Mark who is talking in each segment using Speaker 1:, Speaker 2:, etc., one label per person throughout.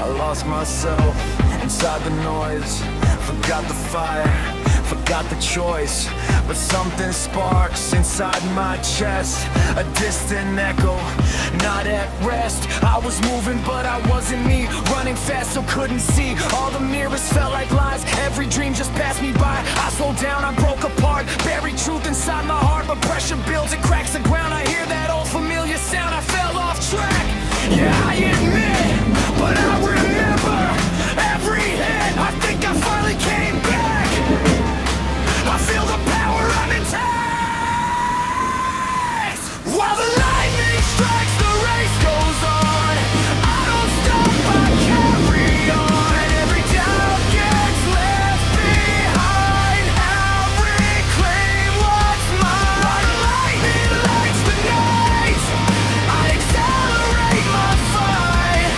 Speaker 1: I lost myself inside the noise, forgot the fire, forgot the choice. But something sparks inside my chest, a distant echo, not at rest. I was moving but I wasn't me, running fast so couldn't see. All the mirrors felt like lies, every dream just passed me by. I slowed down, I broke apart, buried truth inside my heart. But pressure builds, it cracks the ground. I hear that old familiar sound, I fell off track. Yeah, I admit, but I remember every hit. I think I finally came back. I feel the power, I'm intense. While the lightning strikes, the race goes on. I don't stop, I carry on. Every doubt gets left behind. I'll reclaim what's mine. While the lightning lights the night, I accelerate my fight.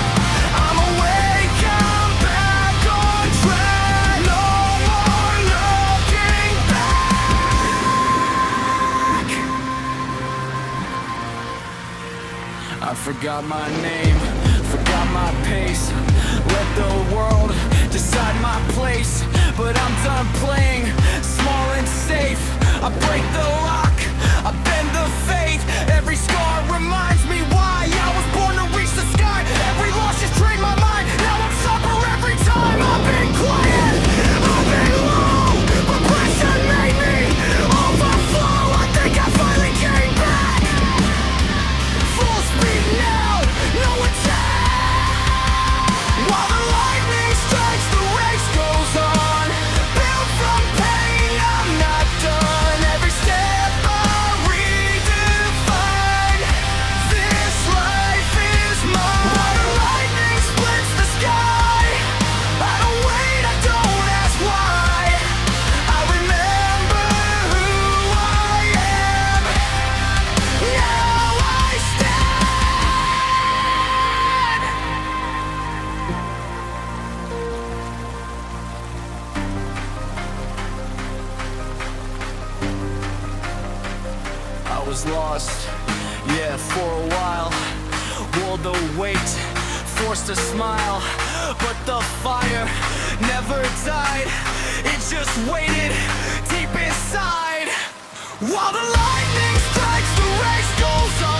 Speaker 1: I'm awake, I'm back on track. No more looking back. I forgot my name, forgot my pace. Let the world decide my place. But I'm done playing small and safe. I break the lock, I bend the faith. Every scar reminds me why I was born to reach the sky. Every loss just trained my mind. Now I'm sober every time. I've been quiet, I've been low, but pressure made me overflow. I think I finally came back. Full speed now, no attack. While the lightning strikes, the race goes on. Built from pain, I'm not done. Every step I redefine. This life is mine. While the lightning splits the sky, I don't wait, I don't ask why. I remember who I am. Now I stand. I was lost, yeah, for a while. Wore the weight, forced to smile. But the fire never died, it just waited deep inside. While the lightning strikes, the race goes on.